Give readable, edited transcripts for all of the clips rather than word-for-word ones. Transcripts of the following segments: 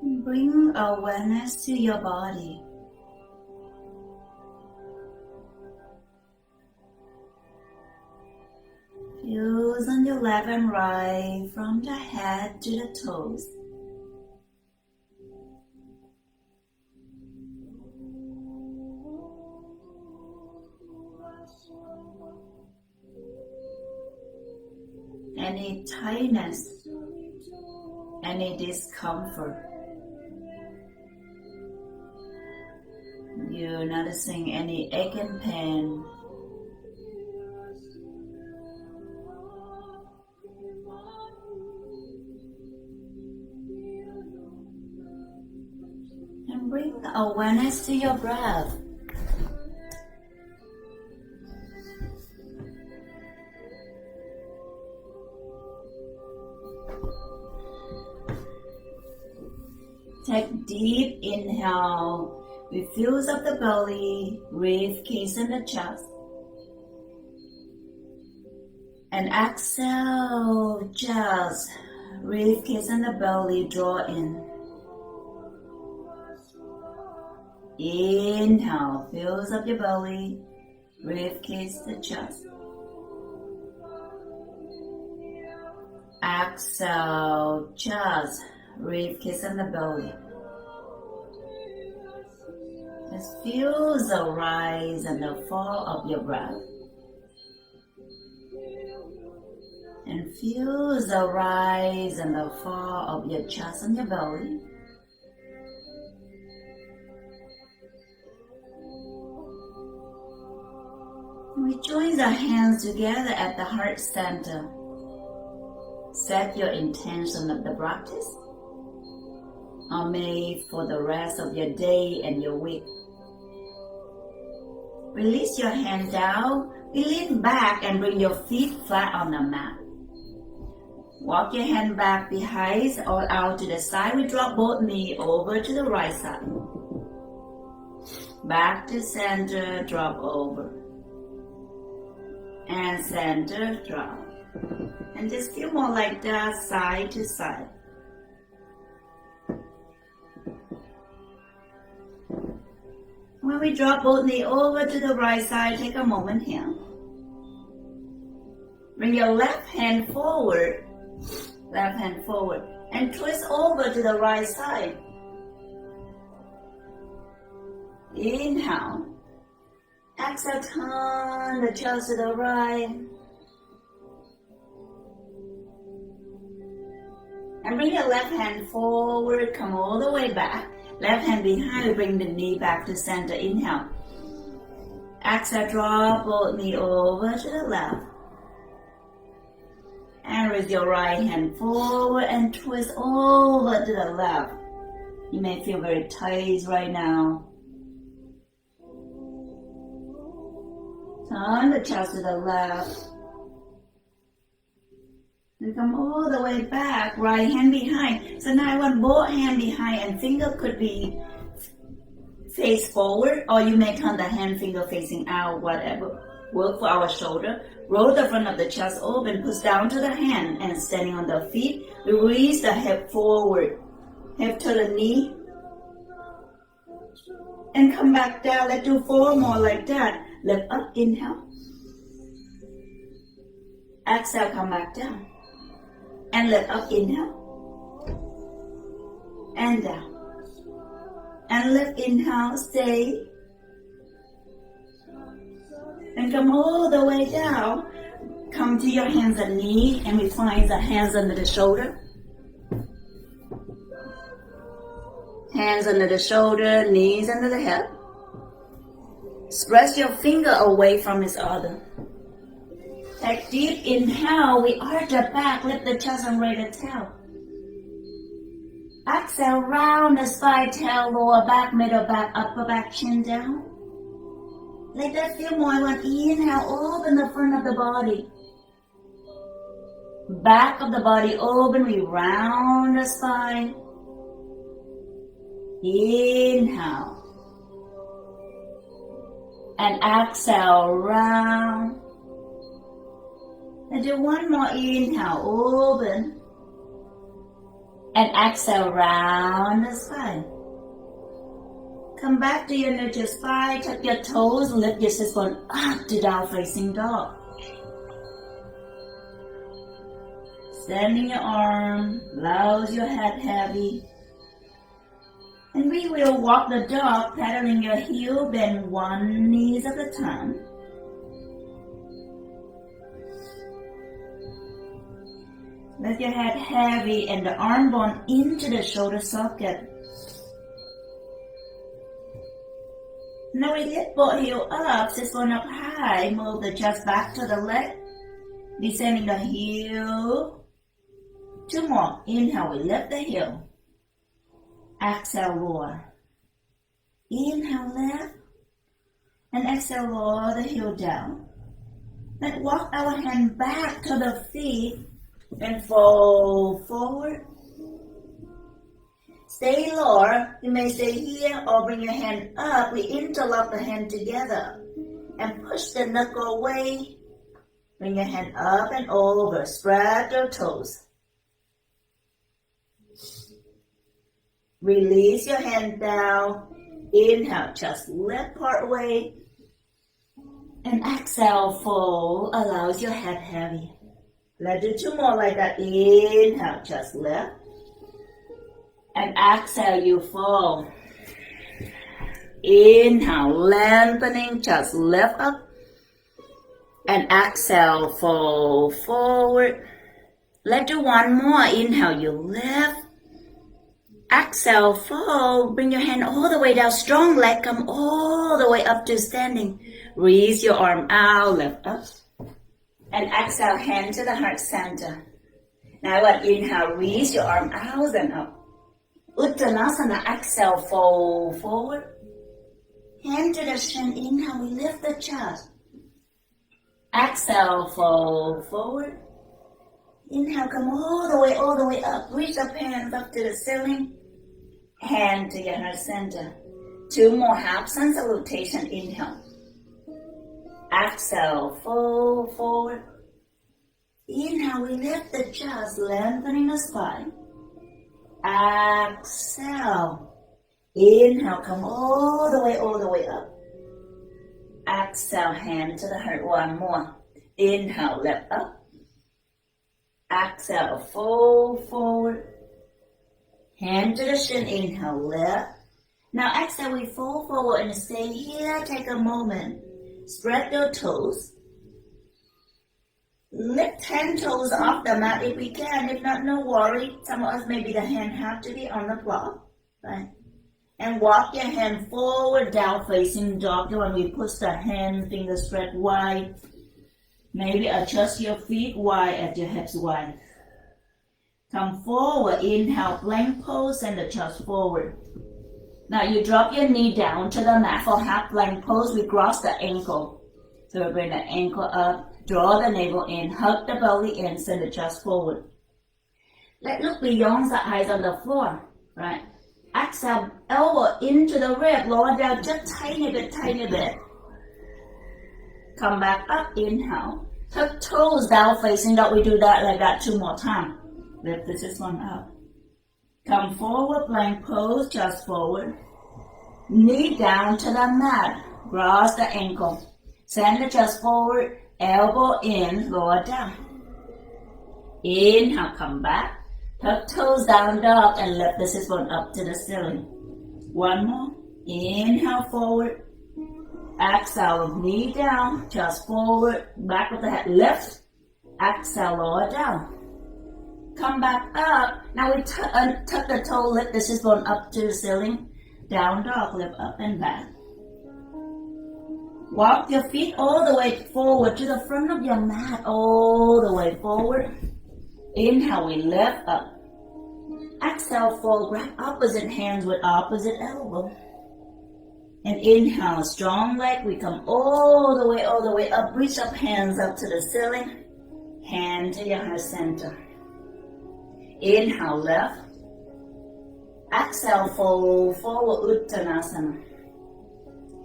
Bring awareness to your body. Feels on your left and right from the head to the toes. Any tightness, any discomfort. You're noticing any ache and pain. And bring awareness to your breath. Take deep inhale. With fills up the belly, rib cage and the chest. And exhale, chest, rib cage and the belly draw in. Inhale, fills up your belly, rib cage, the chest. Exhale, chest, rib cage and the belly. Just feel the rise and the fall of your breath. And feel the rise and the fall of your chest and your belly. We join the hands together at the heart center. Set your intention of the practice are made for the rest of your day and your week. Release your hand down, lean back and bring your feet flat on the mat. Walk your hand back behind or out to the side. We drop both knees over to the right side. Back to center, drop over. And center, drop. And just feel more like that, side to side. When we drop both knees over to the right side, take a moment here. Bring your left hand forward, and twist over to the right side. Inhale. Exhale, turn the chest to the right. And bring your left hand forward, come all the way back. Left hand behind, bring the knee back to center. Inhale. Exhale, drop both knee over to the left. And with your right hand forward and twist over to the left. You may feel very tight right now. Turn the chest to the left. And come all the way back, right hand behind. So now I want both hand behind and finger could be face forward, or you may turn the hand finger facing out, whatever. Work for our shoulder. Roll the front of the chest open, push down to the hand and standing on the feet. Release the hip forward. Hip to the knee. And come back down. Let's do 4 more like that. Lift up, inhale. Exhale, come back down. And lift up, inhale. And down. And lift, inhale, stay. And come all the way down. Come to your hands and knees, and we find the hands under the shoulder. Hands under the shoulder, knees under the hip. Spread your finger away from each other. Take deep inhale, we arch the back, lift the chest and raise the tail. Exhale, round the spine, tail, lower back, middle back, upper back, chin down. Let that feel more. One inhale, open the front of the body. Back of the body open, we round the spine. Inhale. And exhale, round. And do one more inhale, open. And exhale, round the spine. Come back to your neutral spine, tuck your toes, lift your sit bone up to down facing dog. Extending your arm, allows your head heavy. And we will walk the dog, pedaling your heel, bend one knee at a time. Let your head heavy and the arm bone into the shoulder socket. Now we lift both heel up, sit bone up high, move the chest back to the leg, descending the heel. 2 more. Inhale, we lift the heel. Exhale, lower. Inhale, lift. And exhale, lower the heel down. Let's walk our hand back to the feet and fold forward. Stay lower. You may stay here or bring your hand up. We interlock the hand together and push the knuckle away. Bring your hand up and over. Spread your toes. Release your hand down. Inhale, just lift part way. And exhale, fold. Allows your head heavy. Let's do 2 more like that. Inhale, just lift. And exhale, you fold. Inhale, lengthening, just lift up. And exhale, fold forward. Let's do 1 more. Inhale, you lift. Exhale, fold. Bring your hand all the way down. Strong leg, come all the way up to standing. Raise your arm out, lift up. And exhale, hand to the heart center. Now what? Inhale, raise your arm out and up. Uttanasana, exhale, fold forward. Hand to the shin, inhale, we lift the chest. Exhale, fold forward. Inhale, come all the way up. Reach up, hands up to the ceiling. Hand to your heart center. 2 more, half sun salutation, inhale. Exhale, fold forward. Inhale, we lift the chest, lengthening the spine. Exhale. Inhale, come all the way up. Exhale, hand to the heart, 1 more. Inhale, lift up. Exhale, fold forward. Hand to the shin, inhale, lift. Now exhale, we fold forward and stay here. Take a moment. Spread your toes. Lift 10 toes off the mat if we can. If not, no worry. Some of us, maybe the hand have to be on the floor. Right? And walk your hand forward, down facing dog. When we push the hand, fingers spread wide. Maybe adjust your feet wide at your hips wide. Come forward, inhale, plank pose and the chest forward. Now you drop your knee down to the mat for half plank pose. We cross the ankle. So we bring the ankle up, draw the navel in, hug the belly in, send the chest forward. Let's look beyond the eyes on the floor, right? Exhale, elbow into the rib, lower down just tiny bit. Come back up, inhale. Tuck toes down facing dog. We do that like that 2 more times. Lift this one up. Come forward, plank pose, chest forward. Knee down to the mat. Cross the ankle. Send the chest forward, elbow in, lower down. Inhale, come back. Tuck toes down dog and lift the sit bone up to the ceiling. 1 more. Inhale, forward. Exhale, knee down, chest forward, back of the head, lift. Exhale, lower down. Come back up. Now we tuck the toe, lift the sit bone up to the ceiling. Down dog, lift up and back. Walk your feet all the way forward to the front of your mat, all the way forward. Inhale, we lift up. Exhale, fold, grab opposite hands with opposite elbow. And inhale, strong leg, we come all the way up. Reach up, hands up to the ceiling. Hand to your heart center. Inhale, lift. Exhale, fold forward, Uttanasana.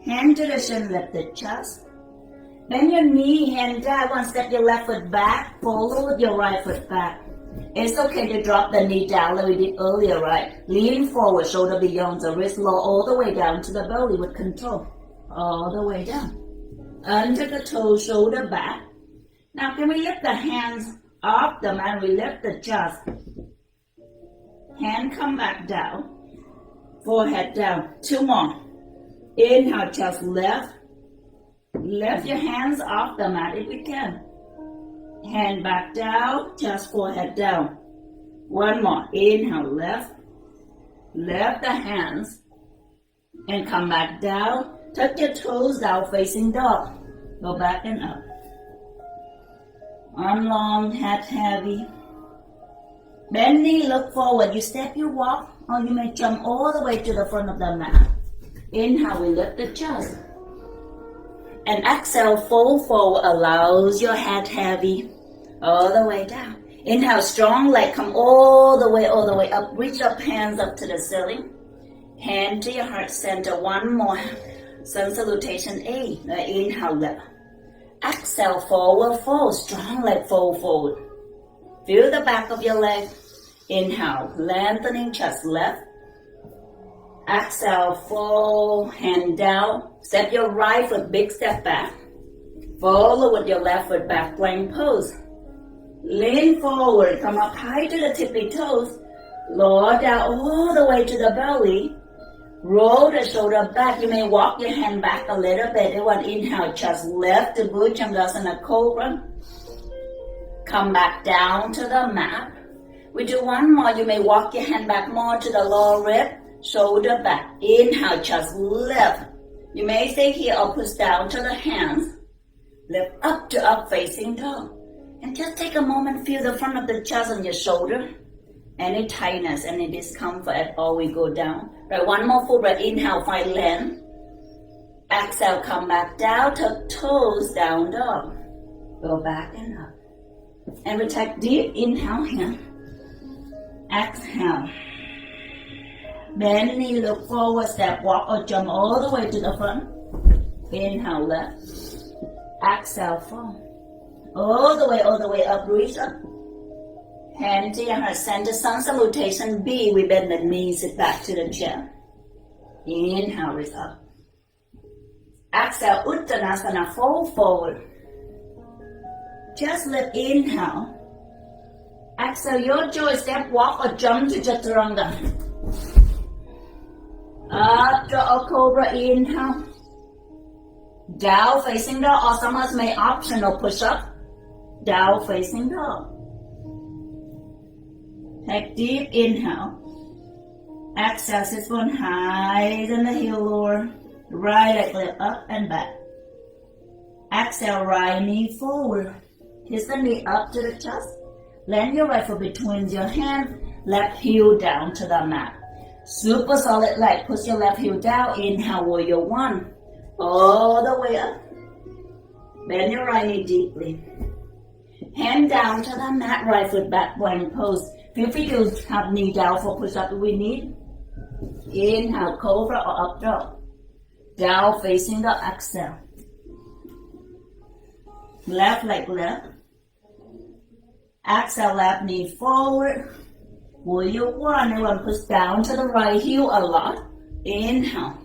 Hand to the shin, lift the chest. Bend your knee, hand down. 1 step your left foot back, follow with your right foot back. It's okay to drop the knee down like we did earlier, right? Lean forward, shoulder beyond the wrist, lower all the way down to the belly with control. All the way down. Under the toes, shoulder back. Now can we lift the hands off the mat? We lift the chest. Hand come back down. Forehead down. 2 more. Inhale, chest lift. Lift your hands off the mat if you can. Hand back down, chest, forehead down. 1 more. Inhale, lift. Lift the hands. And come back down. Tuck your toes down, facing dog. Go back and up. Arm long, head heavy. Bend knee, look forward. You step, you walk, or you may jump all the way to the front of the mat. Inhale, we lift the chest. And exhale, fold forward, allows your head heavy, all the way down. Inhale, strong leg, come all the way up. Reach up, hands up to the ceiling. Hand to your heart center. 1 more. Sun salutation A. Inhale, lift. Exhale, forward fold. Strong leg, fold forward. Feel the back of your leg. Inhale, lengthening chest, left. Exhale, fold, hand down. Step your right foot, big step back. Follow with your left foot, back plank pose. Lean forward, come up high to the tippy toes. Lower down all the way to the belly. Roll the shoulder back. You may walk your hand back a little bit. Inhale, chest lift to Bhujangasana Cobra. Come back down to the mat. We do 1 more. You may walk your hand back more to the lower rib. Shoulder back. Inhale, chest lift. You may stay here or push down to the hands. Lift up to up facing dog. And just take a moment, feel the front of the chest on your shoulder. Any tightness, any discomfort at all, we go down. Right, 1 more full breath. Inhale, find length. Exhale, come back down, tuck toes, down dog. Go back and up. And we take deep inhale here. Exhale. Bend knee, look forward, step, walk or jump all the way to the front. Inhale, left. Exhale, fall. All the way up, reach up. Hand to your heart center, sun salutation B. We bend the knees, sit back to the chair. Inhale, reach up. Exhale, Uttanasana, fold forward. Just lift, inhale. Exhale, your choice, step, walk or jump to Chaturanga. Up to a cobra, inhale. Down facing dog, or some of us may optional push up. Down facing dog. Take deep inhale. Exhale, sit bone higher than the heel lower. Right leg lift up and back. Exhale, right knee forward. Kiss the knee up to the chest. Land your right foot between your hands. Left heel down to the mat. Super solid leg. Push your left heel down. Inhale, warrior 1. All the way up. Bend your right knee deeply. Hand down to the mat. Right foot back plank pose. Feel free to have knee down for push up if we need. Inhale, cobra or up dog. Down facing the exhale. Left leg left. Exhale, left knee forward. Warrior 1. Everyone push down to the right heel a lot. Inhale.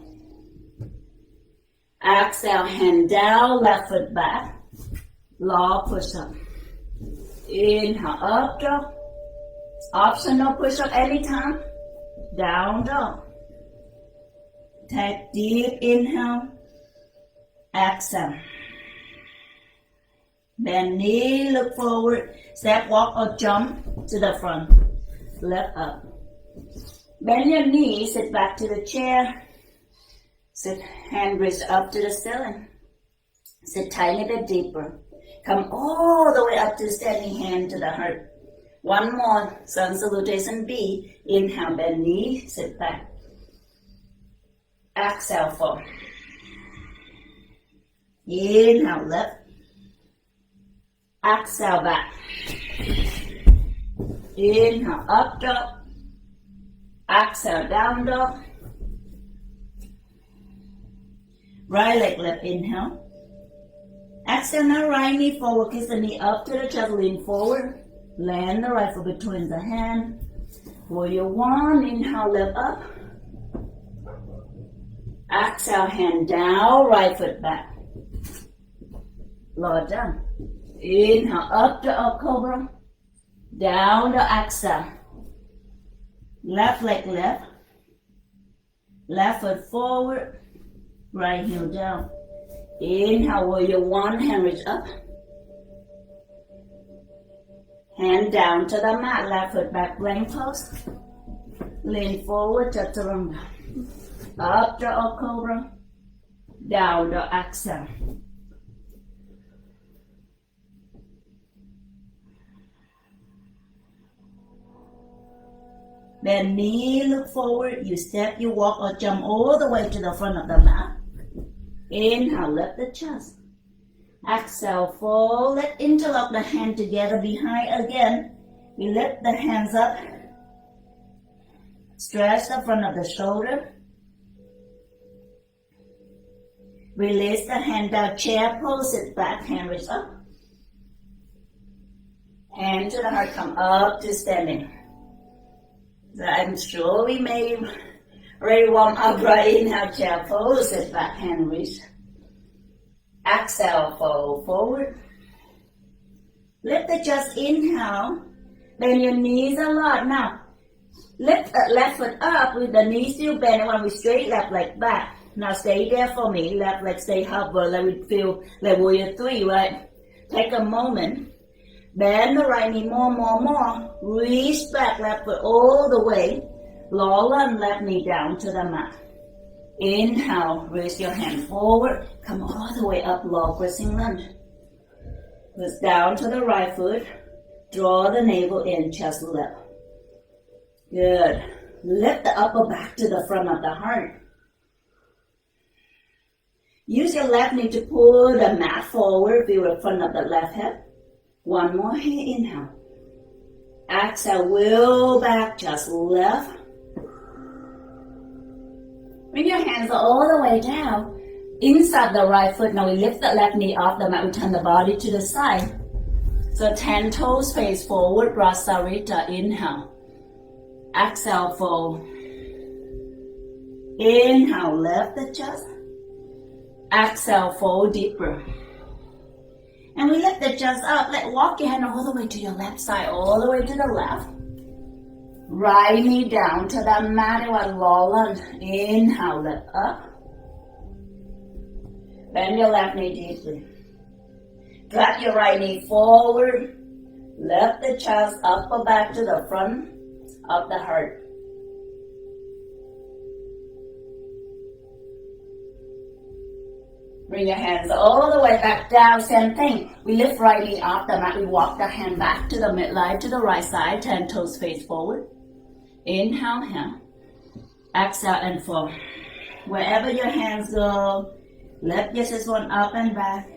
Exhale, hand down, left foot back. Law push up. Inhale, up dog. Optional push up anytime. Down dog. Take deep inhale. Exhale. Bend knee, look forward. Step, walk or jump to the front. Lift up. Bend your knees, sit back to the chair. Sit, hand reach up to the ceiling. Sit tiny bit deeper. Come all the way up to standing hand to the heart. 1 more, sun salutation B. Inhale, bend knee, sit back. Exhale, fall. Inhale, lift. Exhale, back. Inhale, up dog. Exhale, down dog. Right leg lift, inhale. Exhale, now right knee forward, kiss the knee up to the chest, lean forward. Land the right foot between the hand. Warrior one, inhale, lift up. Exhale, hand down, right foot back. Lower down. Inhale, up to up cobra. Down to exhale. Left leg left. Left foot forward. Right heel down. Inhale, warrior one, hand reach up. Hand down to the mat, left foot back, plank pose. Lean forward, chaturanga. Up to up cobra. Down to exhale. Bend knee, look forward. You step, you walk or jump all the way to the front of the mat. Inhale, lift the chest. Exhale, fold. Let's interlock the hand together behind again. We lift the hands up. Stretch the front of the shoulder. Release the hand down, chair pose, sit back, hand reach up. Hand to the heart, come up to standing. So I'm sure we may already warm up, right? Inhale, chair pose, sit back, hand reach. Exhale, fold forward. Lift the chest, inhale. Bend your knees a lot. Now, lift the left foot up with the knees still bent. I want to be straight, left leg back. Now stay there for me. Left leg stay hover. Let me feel like warrior three, right? Take a moment. Bend the right knee more. Reach back, left foot all the way. Lower lunge, left knee down to the mat. Inhale, raise your hand forward. Come all the way up, low pressing lunge. Press down to the right foot. Draw the navel in, chest lift. Good. Lift the upper back to the front of the heart. Use your left knee to pull the mat forward, feel the front of the left hip. One more here, inhale. Exhale, wheel back, chest lift. Bring your hands all the way down. Inside the right foot. Now we lift the left knee off the mat. We turn the body to the side. So 10 toes face forward. Brasarita. Inhale. Exhale, fold. Inhale, lift the chest. Exhale, fold deeper. And we lift the chest up. Walk your hand all the way to your left side. All the way to the left. Right knee down to the mat, one low lunge. Inhale, lift up. Bend your left knee deeply. Drop your right knee forward. Lift the chest up or back to the front of the heart. Bring your hands all the way back down, same thing. We lift right knee off the mat. We walk the hand back to the midline, to the right side. 10 toes face forward. Inhale, hand. Exhale and fold. Wherever your hands go, lift your chest one up and back.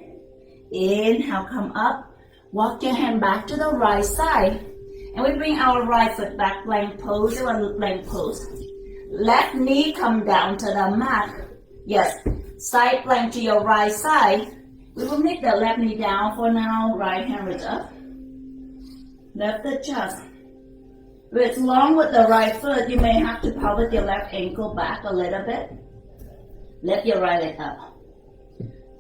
Inhale, come up. Walk your hand back to the right side. And we bring our right foot back, plank pose, one plank pose. Left knee come down to the mat. Yes, side plank to your right side. We will make the left knee down for now. Right hand reach up. Lift the chest. If it's long with the right foot, you may have to pivot your left ankle back a little bit. Lift your right leg up.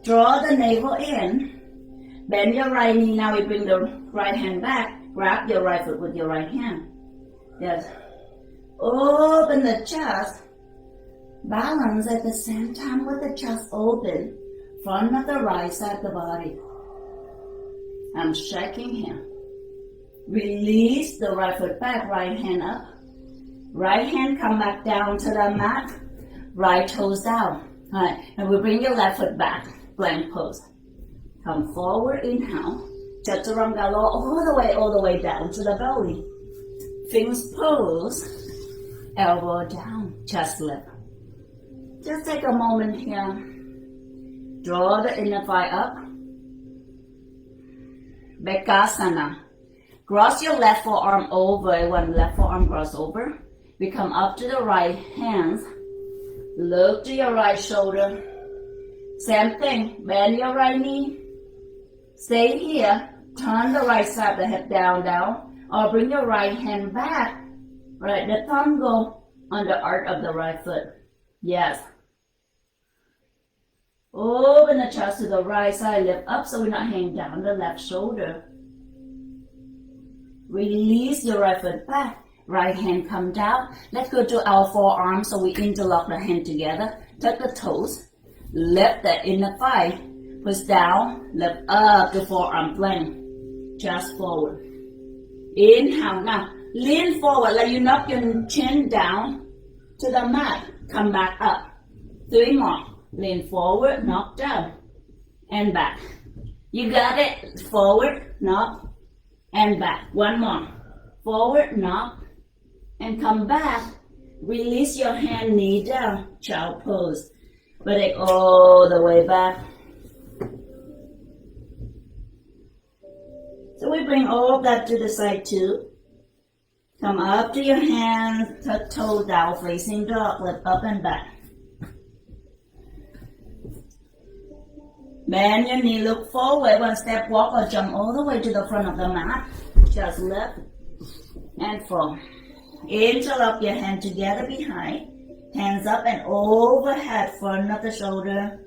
Draw the navel in. Bend your right knee. Now we bring the right hand back. Grab your right foot with your right hand. Yes. Open the chest. Balance at the same time with the chest open. Front of the right side of the body. I'm shaking here. Release the right foot back, right hand up. Right hand come back down to the mat. Right toes down. Alright, and we bring your left foot back, plank pose. Come forward, inhale. Chaturanga low all the way down to the belly. Fingers pose. Elbow down, chest lift. Just take a moment here. Draw the inner thigh up. Bekasana. Cross your left forearm over. One left forearm cross over. We come up to the right hands. Look to your right shoulder. Same thing. Bend your right knee. Stay here. Turn the right side of the head down. Or bring your right hand back. Right, the thumb go on the arch of the right foot. Yes. Open the chest to the right side, lift up so we're not hanging down the left shoulder. Release your right foot back. Right hand come down. Let's go to our forearm so we interlock the hand together. Tuck the toes. Lift the inner thigh. Push down. Lift up to forearm plank. Just forward. Inhale. Now, lean forward like you knock your chin down to the mat. Come back up. 3 more. Lean forward, knock down, and back. You got it. Forward, knock, and back. 1 more. Forward, knock, and come back. Release your hand, knee down, child pose. But it all the way back. So we bring all of that to the side too. Come up to your hands, tuck toes down, facing dog, lift up and back. Bend your knee, look forward, 1 step walk or jump all the way to the front of the mat. Just lift and fall. Interlock your hand together behind. Hands up and overhead, front of the shoulder.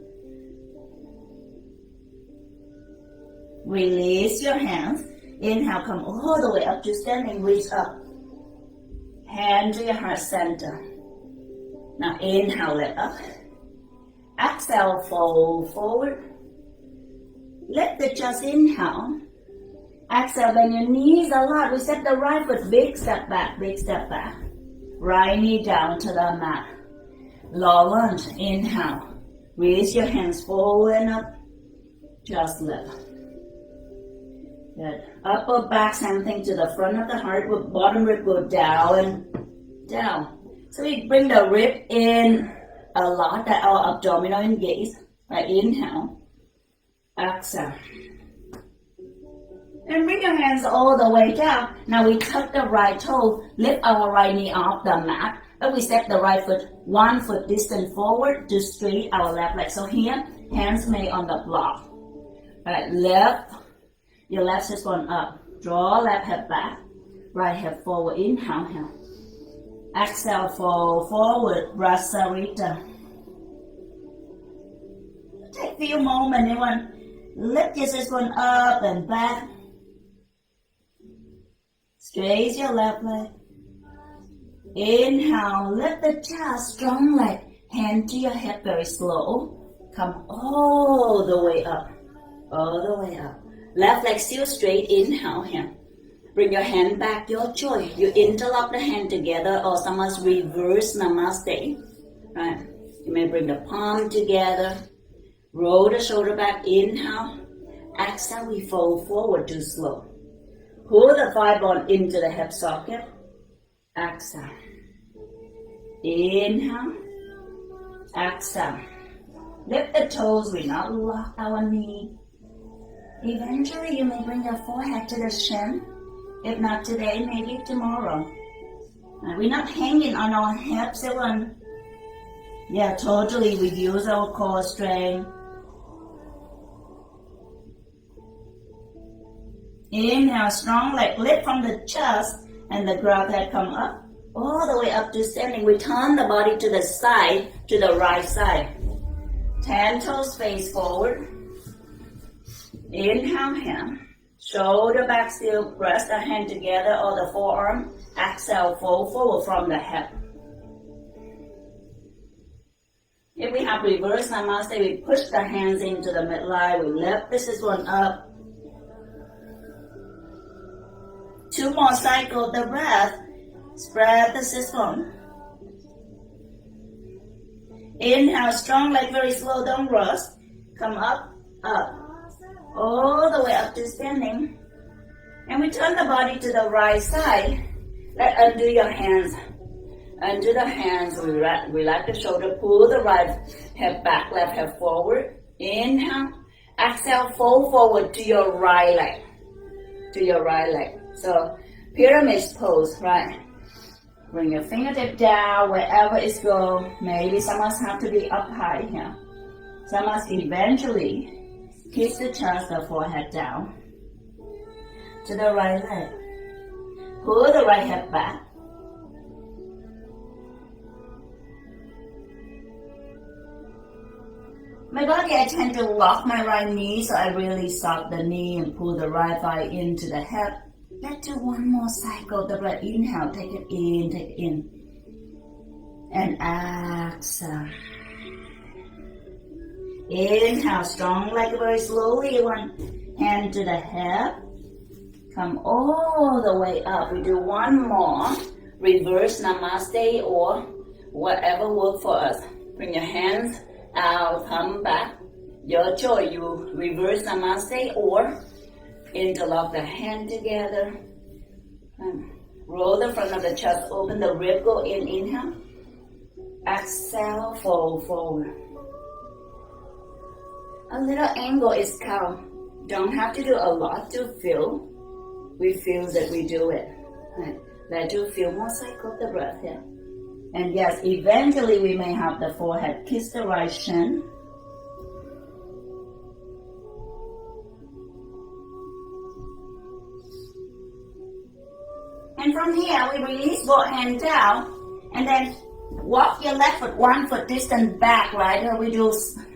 Release your hands. Inhale, come all the way up to standing, reach up. Hand to your heart center. Now inhale, lift up. Exhale, fold forward. Let the chest inhale. Exhale, bend your knees a lot. We step the right foot, big step back, big step back. Right knee down to the mat. Low lunge, inhale. Raise your hands forward and up. Just lift. Good. Upper back, same thing to the front of the heart. With bottom rib go down and down. So we bring the rib in a lot, that our abdominal engage. Right, inhale. Exhale. And bring your hands all the way down. Now we tuck the right toe, lift our right knee off the mat. But we step the right foot 1 foot distance forward to straight our left leg. So here, hands made on the block. Alright, lift your left hip one up. Draw left hip back. Right hip forward. Inhale. Exhale, fold forward. Brasarita. Take a few moments, everyone. Lift your this one up and back. Straight your left leg. Inhale, lift the chest, strong leg. Hand to your hip very slow. Come all the way up. All the way up. Left leg still straight. Inhale here. Bring your hand back, your choice. You interlock the hand together or someone's reverse namaste. Right. You may bring the palm together. Roll the shoulder back, inhale. Exhale, we fold forward too slow. Pull the thigh bone into the hip socket. Exhale. Inhale. Exhale. Lift the toes, we not lock our knee. Eventually, you may bring your forehead to the shin. If not today, maybe tomorrow. We're not hanging on our hips, everyone. Yeah, totally reduce our core strength. Inhale, strong leg, lift from the chest and the grab head come up, all the way up to standing. We turn the body to the side, to the right side. 10 toes face forward. Inhale here. Shoulder back still, press the hand together or the forearm. Exhale, fold forward from the hip. If we have reverse namaste, we push the hands into the midline. We lift this one up. 2 more cycles the breath. Spread the system. Inhale, strong leg, very slow, don't rush. Come up, up. All the way up to standing. And we turn the body to the right side. Let undo your hands. Undo the hands, relax the shoulder, pull the right hip back, left hip forward. Inhale. Exhale, fold forward to your right leg. To your right leg. So, pyramid pose, right? Bring your fingertip down wherever it goes. Maybe some of us have to be up high here. Some of us eventually kiss the chest, the forehead down. To the right leg. Pull the right hip back. My body, I tend to lock my right knee, so I really sock the knee and pull the right thigh into the hip. Let's do one more cycle. The breath, inhale, take it in. And exhale. Inhale, strong leg, very slowly. One hand to the hip. Come all the way up. We do one more. Reverse namaste or whatever works for us. Bring your hands out, come back. Your choice. You reverse namaste or interlock the hand together. Roll the front of the chest, open the rib, go in, inhale. Exhale, fold forward. A little angle is count. Don't have to do a lot to feel. We feel that we do it. Right. Let you feel more cycle of the breath here. And yes, eventually we may have the forehead kiss the right shin. And from here, we release both hands down and then walk your left foot 1 foot distance back, right? We do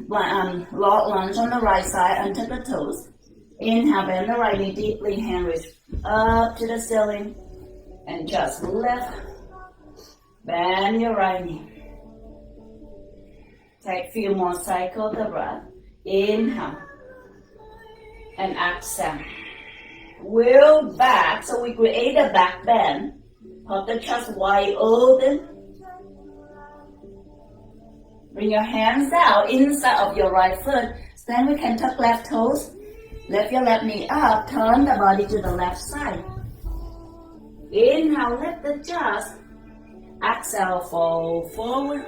log lunge on the right side until the toes. Inhale, bend the right knee deeply, hand reach up to the ceiling. And just lift. Bend your right knee. Take a few more cycles of the breath. Inhale. And exhale. Wheel back, so we create a back bend. Hold the chest wide open. Bring your hands down inside of your right foot. Then we can tuck left toes. Lift your left knee up. Turn the body to the left side. Inhale, lift the chest. Exhale, fold forward.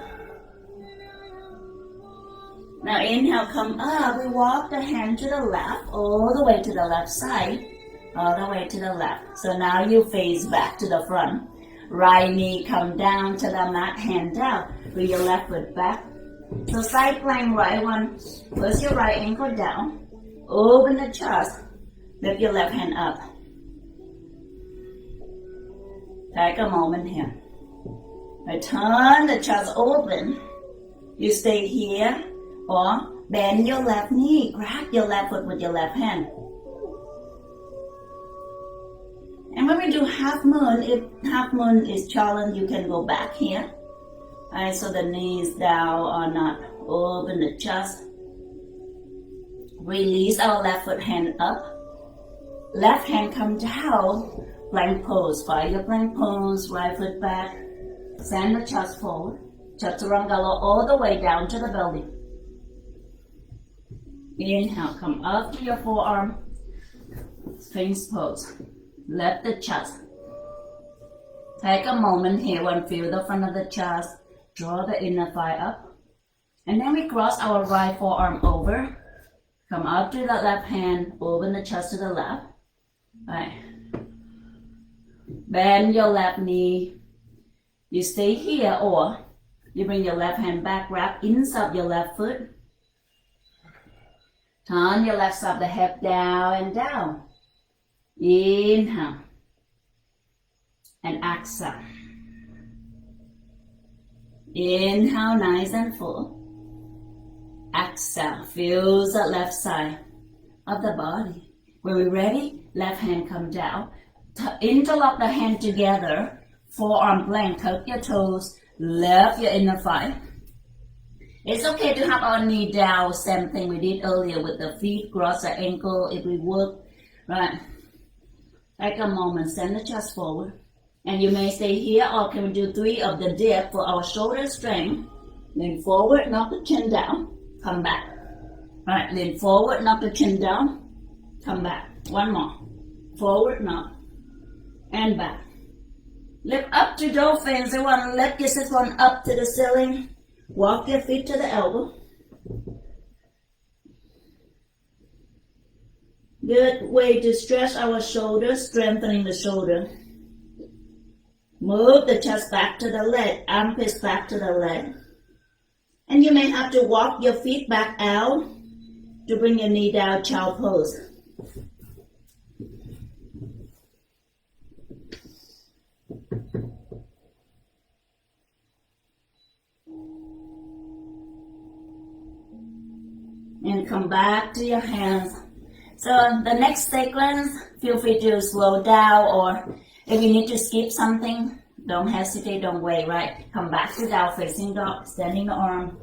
Now inhale, come up. We walk the hand to the left, all the way to the left side. All the way to the left. So now you face back to the front. Right knee come down to the mat, hand down. Bring your left foot back. So side plank, right one. Push your right ankle down. Open the chest. Lift your left hand up. Take a moment here. Turn the chest open. You stay here or bend your left knee. Grab your left foot with your left hand. And when we do half moon, if half moon is challenged, you can go back here. Alright, so the knees down or not. Open the chest. Release our left foot hand up. Left hand come down. Plank pose. Find your plank pose. Right foot back. Send the chest forward. Chaturanga all the way down to the belly. Inhale, come up to your forearm. Sphinx pose. Lift the chest. Take a moment here and feel the front of the chest. Draw the inner thigh up. And then we cross our right forearm over. Come up to the left hand. Open the chest to the left. Right. Bend your left knee. You stay here or you bring your left hand back. Wrap inside your left foot. Turn your left side of the hip down and down. Inhale and exhale. Inhale, nice and full. Exhale, feel the left side of the body. When we're ready, left hand come down. Interlock the hand together. Forearm blank, tuck your toes, lift your inner thigh. It's okay to have our knee down, same thing we did earlier with the feet, cross the ankle if we work. Right. Take a moment, send the chest forward. And you may stay here or can we do 3 of the dip for our shoulder strength. Lean forward, knock the chin down, come back. Right, lean forward, knock the chin down, come back. One more. Forward, knock, and back. Lift up to dolphins. You want to lift your sit one up to the ceiling. Walk your feet to the elbow. Good way to stretch our shoulders, strengthening the shoulder. Move the chest back to the leg, armpits back to the leg. And you may have to walk your feet back out to bring your knee down, child pose. come back to your hands. So the next sequence, feel free to slow down, or if you need to skip something, don't hesitate, don't wait, right? Come back to down facing dog, standing the arm.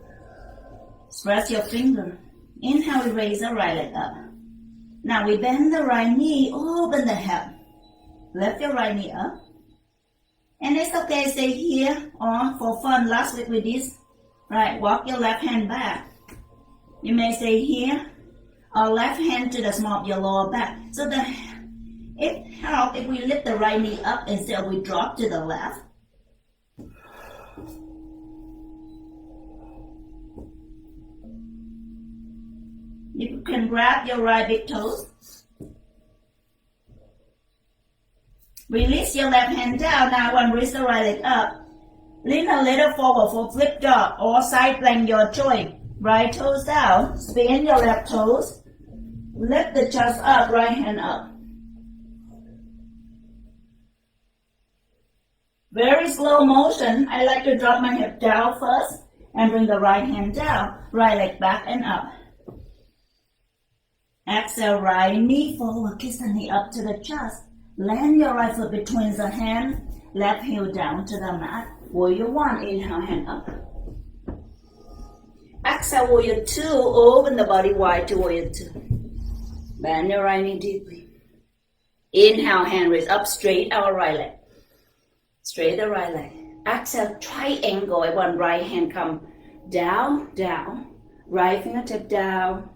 Spread your finger. Inhale, we raise the right leg up. Now we bend the right knee, open the hip. Lift your right knee up. And it's okay, stay here, or for fun, last week we did, right, walk your left hand back. You may stay here, or left hand to the small of your lower back. So it helps if we lift the right knee up instead of we drop to the left. You can grab your right big toes. Release your left hand down. Now I want to raise the right leg up. Lean a little forward for flip dog or side plank your joint. Right toes down. Spin your left toes. Lift the chest up, right hand up. Very slow motion. I like to drop my hip down first and bring the right hand down. Right leg back and up. Exhale, right knee forward. Kiss the knee up to the chest. Land your right foot between the hand. Left heel down to the mat. Warrior 1. Inhale, hand up. Exhale, Warrior 2. Open the body wide to Warrior 2. Bend your right knee deeply. Inhale, hand raise up, straight our right leg. Straight the right leg. Exhale, triangle. I want right hand come down, down. Right fingertip down.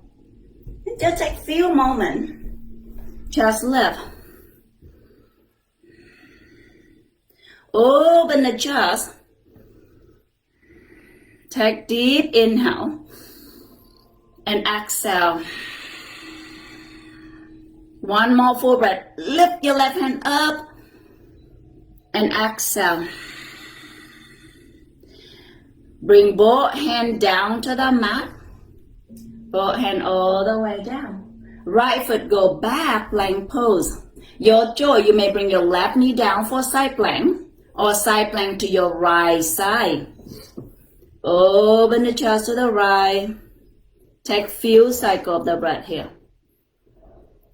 It just take few moments. Just lift. Open the chest. Take deep inhale. And exhale. One more full breath. Lift your left hand up. And exhale. Bring both hands down to the mat. Both hands all the way down. Right foot go back, plank pose. Your choice, you may bring your left knee down for side plank. Or side plank to your right side. Open the chest to the right. Take few cycles of the breath here.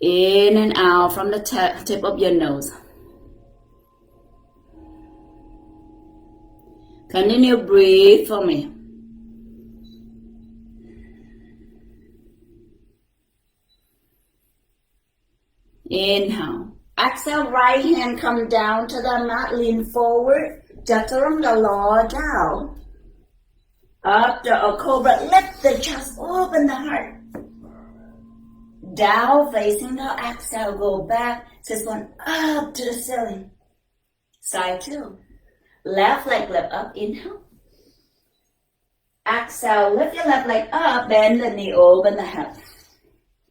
In and out from the tip of your nose. Continue breathe for me. Inhale. Exhale, right hand come down to the mat, lean forward. Chaturanga lower down. Up to a cobra, lift the chest, open the heart. Down facing the exhale, go back. This one up to the ceiling. Side 2. Left leg lift up, inhale. Exhale, lift your left leg up, bend the knee, open the hip.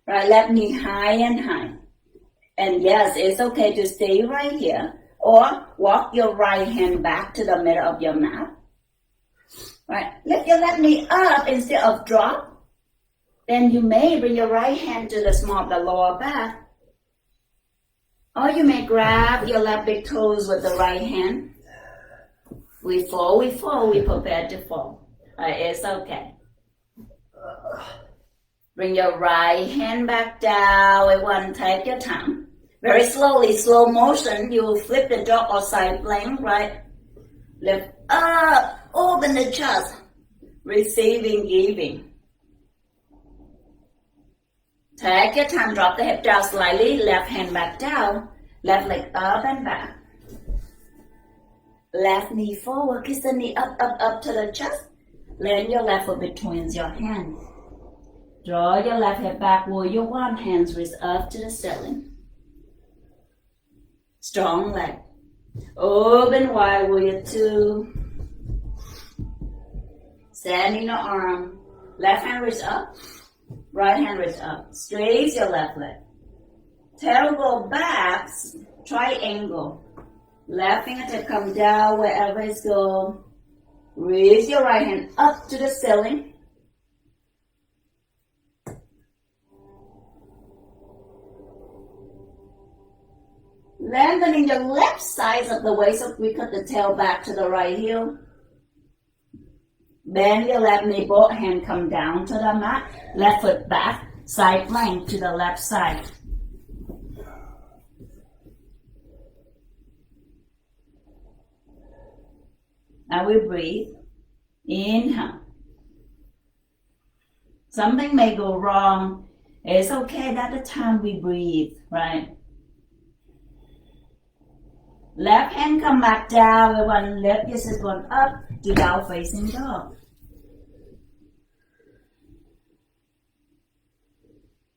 Right, left knee high and high. And yes, it's okay to stay right here. Or walk your right hand back to the middle of your mat. Right, lift your left knee up instead of drop. Then you may bring your right hand to the small of the lower back. Or you may grab your left big toes with the right hand. We fall, we prepare to fall. It's okay. Bring your right hand back down. Everyone take your time. Very slowly, slow motion. You flip the dog or side plank, right? Lift up, open the chest. Receiving, giving. Take your time, drop the hip down slightly. Left hand back down. Left leg up and back. Left knee forward, kiss the knee up, up, up to the chest. Land your left foot between your hands. Draw your left hip back, Warrior 1, hands raise up to the ceiling. Strong leg. Open wide, Warrior 2. Standing the arm. Left hand raise up. Right hand raise up. Straight your left leg. Tail go back. Triangle. Left fingertip come down wherever it's go. Raise your right hand up to the ceiling. Lengthening the left side of the waist so we cut the tail back to the right heel. Bend your left knee, both hands come down to the mat. Left foot back, side plank to the left side. Now we breathe. Inhale. Something may go wrong. It's okay, that's the time we breathe, right? Left hand come back down. We want to lift your sit bone up to down facing dog.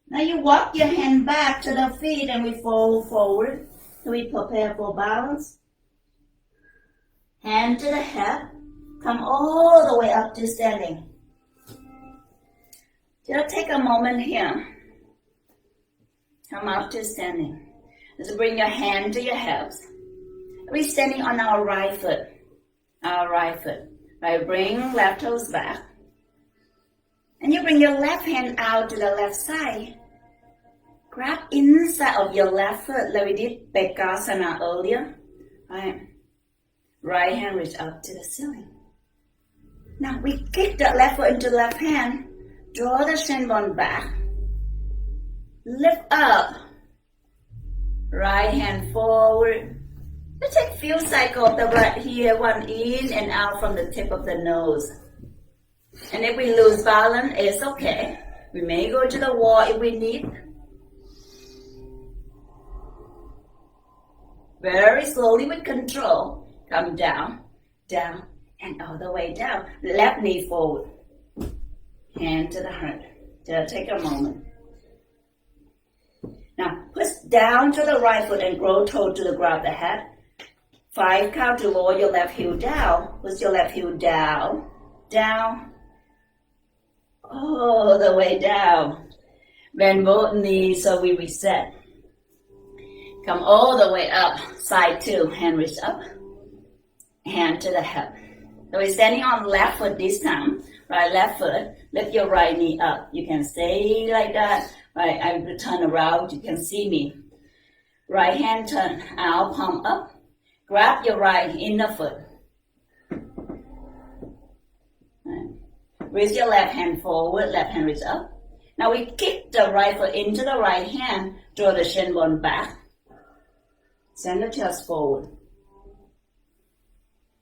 Now you walk your hand back to the feet and we fold forward. So we prepare for balance. Hand to the hip. Come all the way up to standing. Just take a moment here. Come up to standing. Just bring your hand to your hips. We're standing on our right foot. Our right foot. Right, bring left toes back. And you bring your left hand out to the left side. Grab inside of your left foot like we did Bekasana earlier. Right hand reach up to the ceiling. Now we kick the left foot into the left hand. Draw the shin bone back. Lift up. Right hand forward. Let's take a few cycles of the breath here. One in and out from the tip of the nose. And if we lose balance, it's okay. We may go to the wall if we need. Very slowly with control. Come down, down, and all the way down. Left knee forward. Hand to the heart. Just take a moment. Now, push down to the right foot and grow toe to the ground the head. 5 count to lower your left heel down. Push your left heel down, down, all the way down. Bend both knees so we reset. Come all the way up, side 2, hand reach up, hand to the hip. So we're standing on left foot this time, right left foot, lift your right knee up. You can stay like that, right, I will turn around, you can see me. Right hand turn out, palm up, grab your right inner foot. Right. Raise your left hand forward, left hand reach up. Now we kick the right foot into the right hand, draw the shin bone back. Send the chest forward.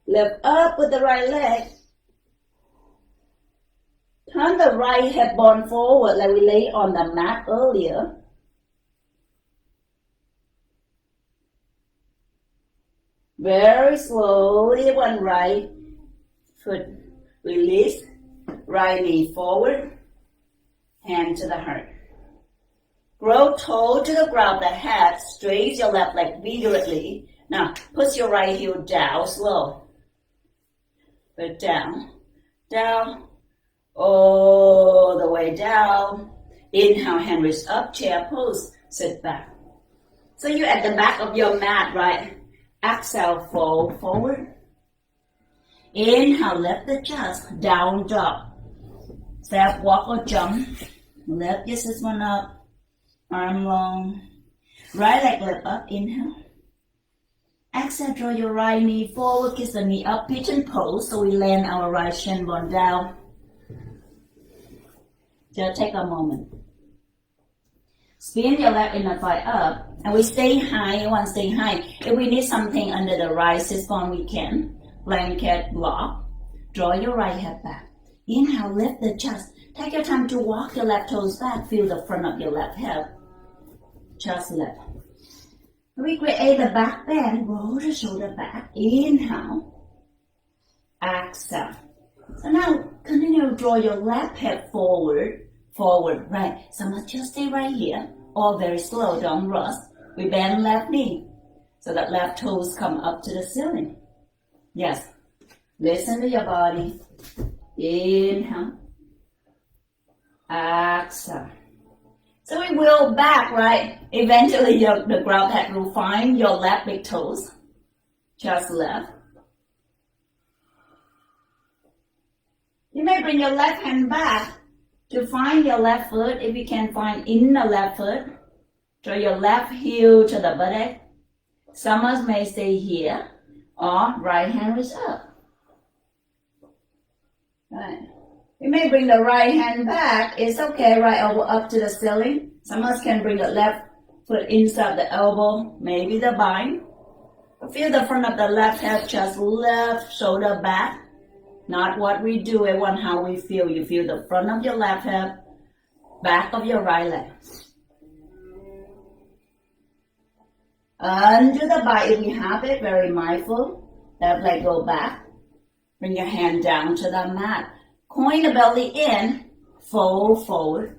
Lift up with the right leg. Turn the right hip bone forward like we laid on the mat earlier. Very slowly, one right foot release. Right knee forward. Hand to the heart. Grow toe to the ground, the head, straight your left leg vigorously. Now, push your right heel down, slow. But down, down, all the way down. Inhale, hand reach up, chair pose, sit back. So you're at the back of your mat, right? Exhale, fold forward. Inhale, lift the chest, down dog. Step, walk or jump. Lift your system up. Arm long. Right leg lift up, inhale. Exhale, draw your right knee forward, kiss the knee up, pigeon pose, so we land our right shin bone down. Just take a moment. Spin your left inner thigh up, and we stay high, you want to stay high. If we need something under the right sit bone, we can. Blanket block. Draw your right hip back. Inhale, lift the chest. Take your time to walk your left toes back, feel the front of your left hip. Chest lift. We create the back bend, roll the shoulder back, inhale, exhale. So now continue to draw your left hip forward, right. So let's just stay right here, all very slow, don't rush. We bend left knee, so that left toes come up to the ceiling. Yes, listen to your body, inhale, exhale. So we will back, right? Eventually the ground head will find your left big toes. Just left. You may bring your left hand back to find your left foot. If you can find in the left foot, draw your left heel to the buttock. Some of us may stay here or right hand reach up. Right. You may bring the right hand back. It's okay. Right elbow up to the ceiling. Some of us can bring the left foot inside the elbow, maybe the bind. Feel the front of the left hip, chest left, shoulder back. Not what we do, it want how we feel. You feel the front of your left hip, back of your right leg. Undo the bind if we have it, very mindful. Left leg go back. Bring your hand down to the mat. Coin the belly in, fold forward.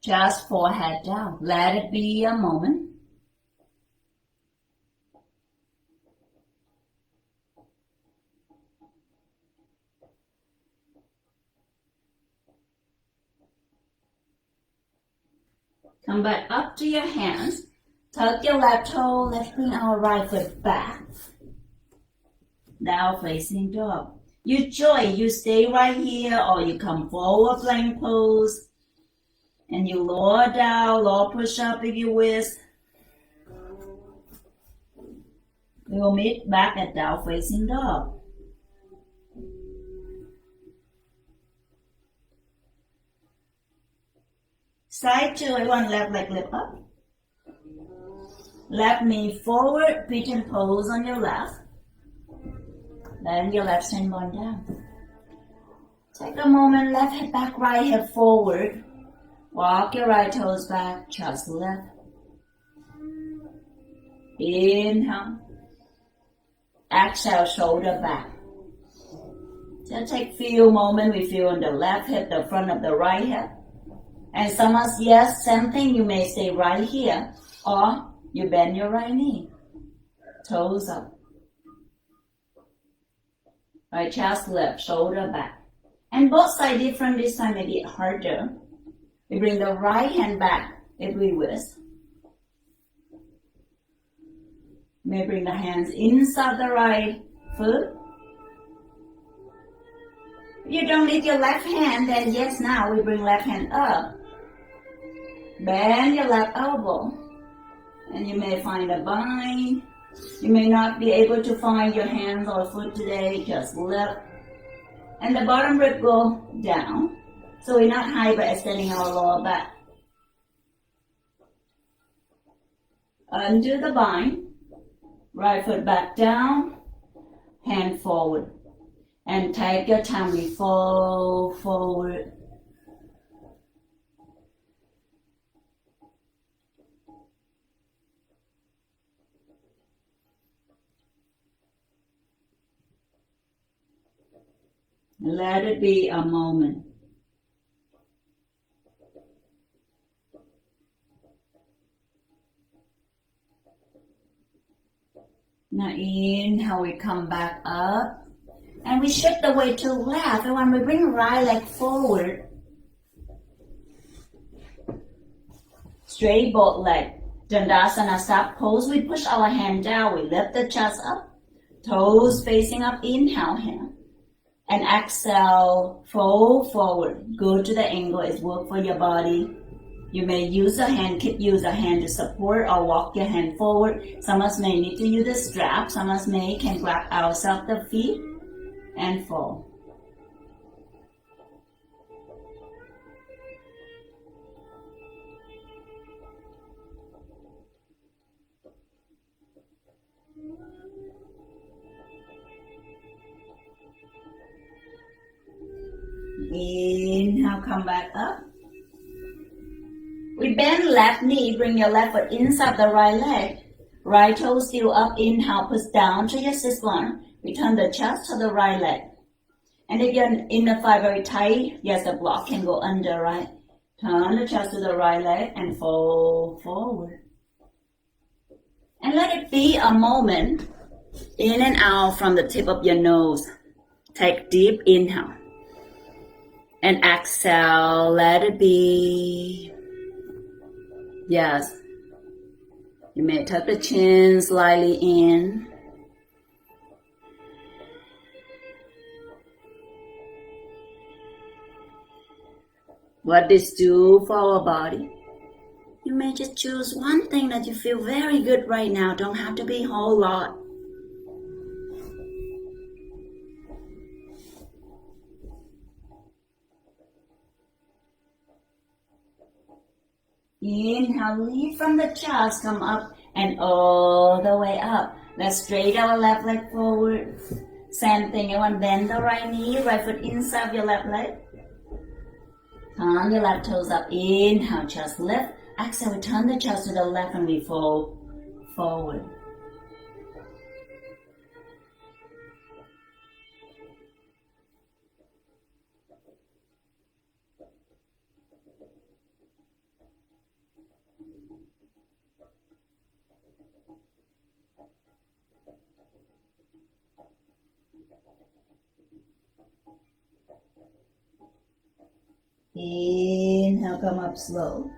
Just forehead down. Let it be a moment. Come back up to your hands. Tuck your left toe. Let's bring our right foot back. Down facing dog. You join. You stay right here or you come forward plank pose. And you lower down, lower push up if you wish. We will meet back at down facing dog. Side two, everyone left leg lift up. Left knee forward, pigeon pose on your left. Then your left shin bone down. Take a moment, left hip back, right hip forward. Walk your right toes back, chest left. Inhale. Exhale, shoulder back. Just take few moments. We feel on the left hip, the front of the right hip. And some of us, yes, same thing. You may stay right here. Or you bend your right knee. Toes up. Right chest left, shoulder back. And both sides different. This time maybe harder. We bring the right hand back if we wish. May bring the hands inside the right foot. If you don't need your left hand, then yes, now we bring left hand up. Bend your left elbow. And you may find a bind. You may not be able to find your hands or foot today, just left. And the bottom rib go down. So we're not hyperextending our lower back. Undo the bind. Right foot back down. Hand forward. And take your time, we fold forward. Let it be a moment. Now inhale, we come back up. And we shift the weight to left. And when we bring right leg forward, straight both leg. Dandasana stop pose. We push our hand down. We lift the chest up. Toes facing up. Inhale hand. And exhale, fold forward. Go to the angle. It's work for your body. You may use a hand, use a hand to support or walk your hand forward. Some of us may need to use a strap. Some of us can grab ourselves the feet and fold. Inhale, come back up. We bend left knee, bring your left foot inside the right leg. Right toe still up, inhale, push down to your sit bone. Return the chest to the right leg. And if your inner thigh very tight, yes, the block can go under, right? Turn the chest to the right leg and fold forward. And let it be a moment, in and out from the tip of your nose. Take deep inhale. And exhale, let it be. Yes. You may tuck the chin slightly in. What this do for our body? You may just choose one thing that you feel very good right now. Don't have to be a whole lot. Inhale, lead from the chest, come up and all the way up. Let's straight our left leg forward. Same thing, everyone bend the right knee, right foot inside your left leg. Turn your left toes up, inhale, chest lift. Exhale, we turn the chest to the left and we fold forward. Inhale, come up slow.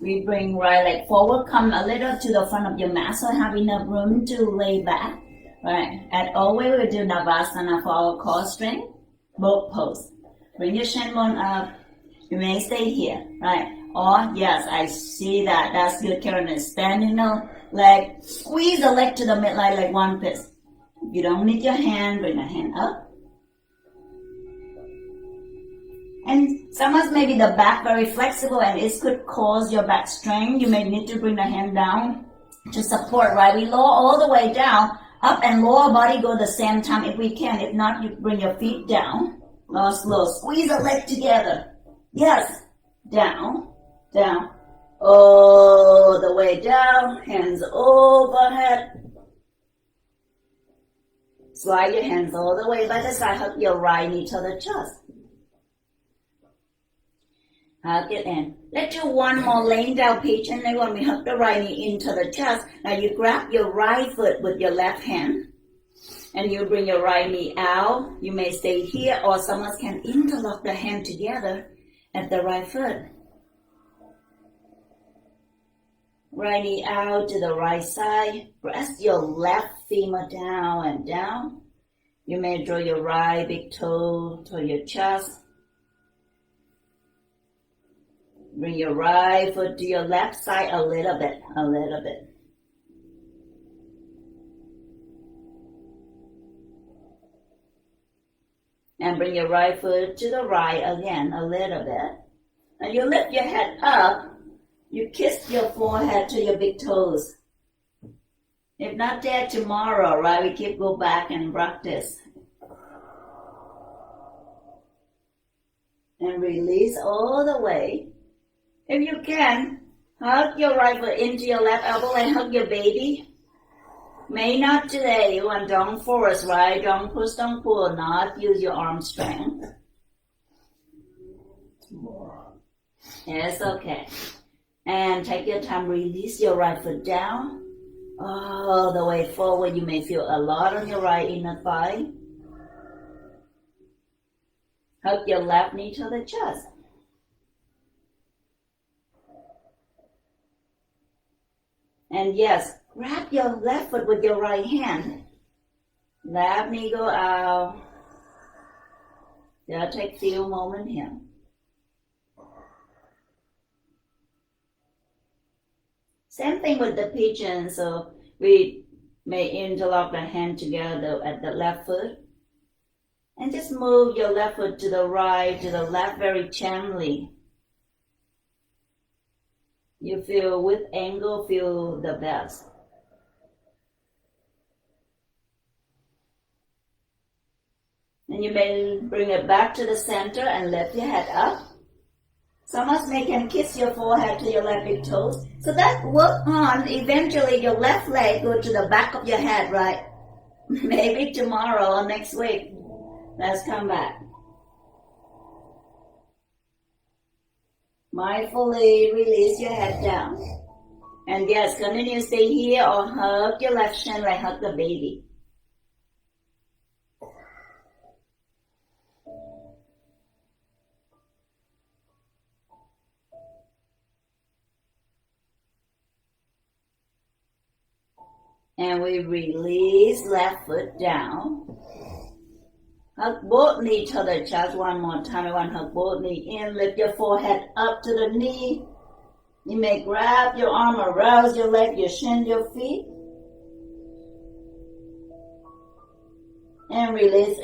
We bring right leg forward, come a little to the front of your mat so have enough room to lay back. Right, and always we do Navasana for our core strength, both pose. Bring your shin bone up, you may stay here, right? Or yes, I see that, that's good, Karen. Standing the leg, squeeze the leg to the midline like one fist. If you don't need your hand, bring the hand up. And sometimes maybe the back very flexible and it could cause your back strain. You may need to bring the hand down to support, right? We lower all the way down, up and lower body go the same time if we can. If not, you bring your feet down. Low, slow. Squeeze the leg together. Yes. Down, down. All the way down. Hands overhead. Slide your hands all the way by the side. Hug your right knee to the chest. Hug it in. Let's do one more laying down pitch and then when we hug the right knee into the chest, now you grab your right foot with your left hand and you bring your right knee out. You may stay here or someone can interlock the hand together at the right foot. Right knee out to the right side. Press your left femur down and down. You may draw your right big toe to your chest. Bring your right foot to your left side a little bit, a little bit. And bring your right foot to the right again, a little bit. And you lift your head up, you kiss your forehead to your big toes. If not there tomorrow, right, we keep go back and practice. And release all the way. If you can, hug your right foot into your left elbow and hug your baby. May not today, one don't force, right? Don't push, don't pull, not use your arm strength. It's okay. And take your time, release your right foot down. All the way forward, you may feel a lot on your right inner thigh. Hug your left knee to the chest. And yes, grab your left foot with your right hand. Left knee go out. Just take a few moments here. Same thing with the pigeon. So we may interlock the hand together at the left foot. And just move your left foot to the right, to the left very gently. You feel with angle, feel the best. And you may bring it back to the center and lift your head up. Some of us may can kiss your forehead to your left big toes. So that work on, eventually your left leg go to the back of your head, right? Maybe tomorrow or next week. Let's come back. Mindfully release your head down. And yes, continue to stay here or hug your left shin like hug the baby. And we release left foot down. Hug both knees to the chest one more time. I want to hug both knees in. Lift your forehead up to the knee. You may grab your arm, arouse your leg, your shin, your feet. And release.